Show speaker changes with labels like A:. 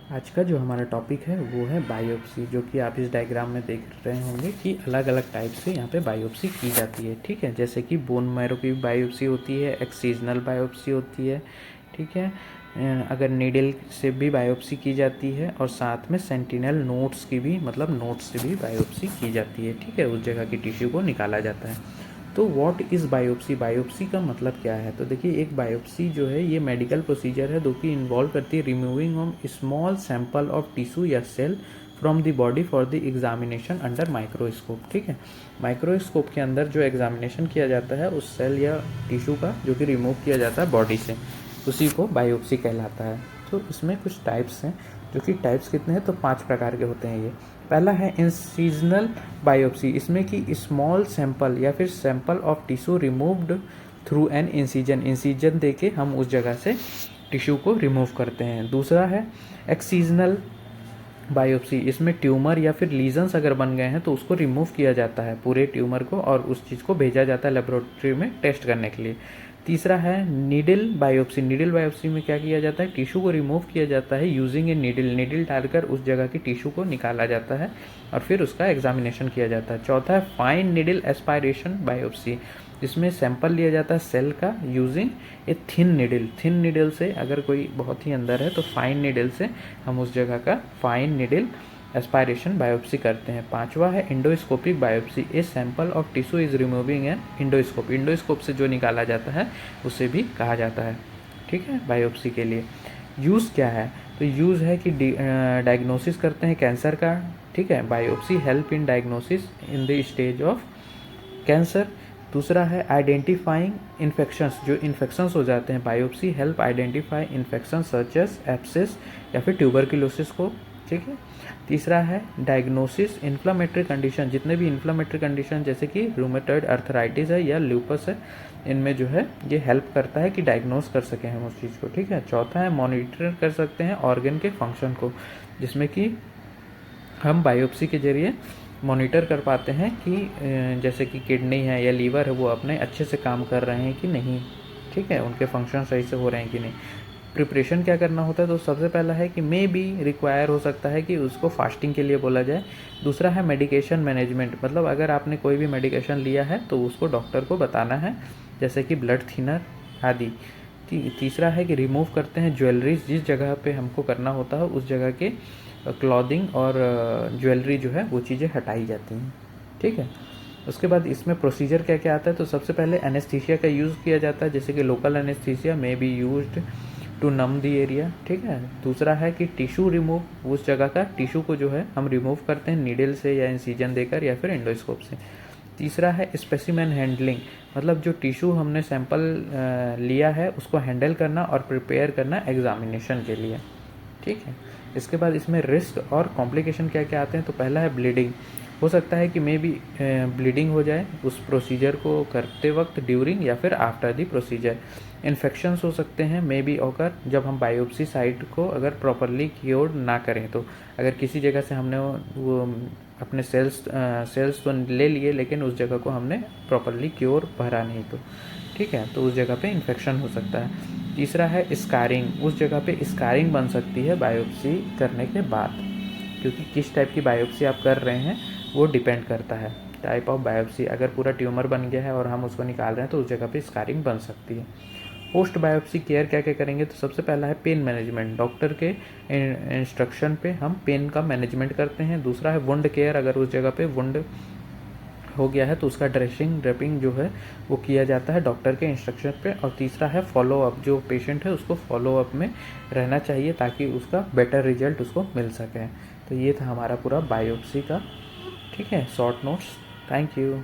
A: आज का जो हमारा टॉपिक है वो है बायोप्सी, जो कि आप इस डायग्राम में देख रहे होंगे कि अलग अलग टाइप से यहाँ पे बायोप्सी की जाती है। ठीक है, जैसे कि बोन मैरो की बायोप्सी होती है, एक्सीजनल बायोप्सी होती है। ठीक है, अगर नीडल से भी बायोप्सी की जाती है और साथ में सेंटिनल नोट्स की भी, मतलब नोट्स से भी बायोप्सी की जाती है। ठीक है, उस जगह की टिश्यू को निकाला जाता है। तो व्हाट इज़ बायोप्सी? बायोप्सी का मतलब क्या है? तो देखिए, एक बायोप्सी जो है ये मेडिकल प्रोसीजर है जो कि इन्वॉल्व करती है removing of small sample of tissue या cell from the body for the examination under microscope. ठीक है, माइक्रोस्कोप के अंदर जो एग्जामिनेशन किया जाता है उस सेल या टिश्यू का जो कि रिमूव किया जाता है बॉडी से, उसी को बायोप्सी कहलाता है। तो इसमें कुछ टाइप्स हैं, जो कि टाइप्स कितने हैं तो 5 प्रकार के होते हैं ये। पहला है इंसिजनल बायोप्सी, इसमें कि स्मॉल सैंपल या फिर sample of tissue removed through an incision, incision देके हम उस जगह से टिश्यू को रिमूव करते हैं। दूसरा है एक्सीजनल बायोप्सी, इसमें ट्यूमर या फिर लीजन्स अगर बन गए हैं तो उसको रिमूव किया जाता है पूरे ट्यूमर को, और उस चीज़ को भेजा जाता है लेबोरेटरी में टेस्ट करने के लिए। तीसरा है नीडल बायोप्सी, नीडल बायोप्सी में क्या किया जाता है, टिश्यू को रिमूव किया जाता है यूजिंग ए नीडल, नीडल डालकर उस जगह की टिश्यू को निकाला जाता है और फिर उसका एग्जामिनेशन किया जाता है। चौथा है फाइन नीडल एस्पायरेशन बायोप्सी, इसमें सैंपल लिया जाता है सेल का using a thin needle, thin needle से अगर कोई बहुत ही अंदर है तो फाइन नीडल से हम उस जगह का फाइन नीडल एस्पायरेशन बायोप्सी करते हैं। पांचवा है endoscopic biopsy, a sample of tissue is removing an endoscope, endoscope से जो निकाला जाता है उसे भी कहा जाता है। ठीक है, बायोप्सी के लिए यूज़ क्या है, तो यूज़ है कि डायग्नोसिस करते हैं कैंसर का। ठीक है, biopsy help in diagnosis in the stage of cancer. दूसरा है आइडेंटिफाइंग इन्फेक्शंस, जो इन्फेक्शंस हो जाते हैं, biopsy help identify infection such as abscess या फिर ट्यूबरक्लोसिस को। ठीक है, तीसरा है डायग्नोसिस इन्फ्लामेटरी कंडीशन, जितने भी इन्फ्लामेटरी कंडीशन जैसे कि रूमेटॉइड अर्थराइटिस है या ल्यूपस है, इनमें जो है ये हेल्प करता है कि डायग्नोस कर सकें हम उस चीज़ को। ठीक है, चौथा है मॉनिटर कर सकते हैं ऑर्गन के फंक्शन को, जिसमें कि हम बायोप्सी के जरिए मॉनिटर कर पाते हैं कि जैसे कि किडनी है या लीवर है वो अपने अच्छे से काम कर रहे हैं कि नहीं। ठीक है, उनके फंक्शन सही से हो रहे हैं कि नहीं। प्रिपरेशन क्या करना होता है, तो सबसे पहला है कि मे बी रिक्वायर हो सकता है कि उसको फास्टिंग के लिए बोला जाए। दूसरा है मेडिकेशन मैनेजमेंट, मतलब अगर आपने कोई भी मेडिकेशन लिया है तो उसको डॉक्टर को बताना है, जैसे कि ब्लड थिनर आदि। तीसरा है कि रिमूव करते हैं ज्वेलरीज, जिस जगह पे हमको करना होता है उस जगह के क्लॉथिंग और ज्वेलरी जो है वो चीज़ें हटाई जाती हैं। ठीक है, उसके बाद इसमें प्रोसीजर क्या क्या आता है, तो सबसे पहले एनेस्थीसिया का यूज़ किया जाता है, जैसे कि local anaesthesia may be used to numb the area. ठीक है, दूसरा है कि टिश्यू रिमूव, उस जगह का टिश्यू को जो है हम रिमूव करते हैं नीडल से या इंसिजन देकर या फिर एंडोस्कोप से। तीसरा है स्पेसिमेन हैंडलिंग, मतलब जो टिश्यू हमने सैंपल लिया है उसको हैंडल करना और प्रिपेयर करना एग्जामिनेशन के लिए। ठीक है, इसके बाद इसमें रिस्क और कॉम्प्लिकेशन क्या क्या आते हैं, तो पहला है ब्लीडिंग, हो सकता है कि मे बी ब्लीडिंग हो जाए उस प्रोसीजर को करते वक्त, ड्यूरिंग या फिर आफ्टर द प्रोसीजर। इन्फेक्शंस हो सकते हैं मे बी ओकर जब हम बायोप्सी साइट को अगर प्रॉपरली क्योर ना करें, तो अगर किसी जगह से हमने वो अपने सेल्स तो ले लिए लेकिन उस जगह को हमने प्रॉपरली क्योर भरा नहीं, तो ठीक है, तो उस जगह पे इन्फेक्शन हो सकता है। तीसरा है स्कारिंग, उस जगह पे स्कारिंग बन सकती है बायोप्सी करने के बाद, क्योंकि किस टाइप की बायोप्सी आप कर रहे हैं वो डिपेंड करता है टाइप ऑफ बायोप्सी। अगर पूरा ट्यूमर बन गया है और हम उसको निकाल रहे हैं तो उस जगह पे स्कारिंग बन सकती है। पोस्ट बायोप्सी केयर क्या क्या करेंगे, तो सबसे पहला है पेन मैनेजमेंट, डॉक्टर के इंस्ट्रक्शन पे हम पेन का मैनेजमेंट करते हैं। दूसरा है वुंड केयर, अगर उस जगह पे वुंड हो गया है तो उसका ड्रेपिंग जो है वो किया जाता है डॉक्टर के इंस्ट्रक्शन पे। और तीसरा है फॉलो अप, जो पेशेंट है उसको फॉलो अप में रहना चाहिए ताकि उसका बेटर रिजल्ट उसको मिल सके। तो ये था हमारा पूरा बायोप्सी का, ठीक है, शॉर्ट नोट्स। Thank you.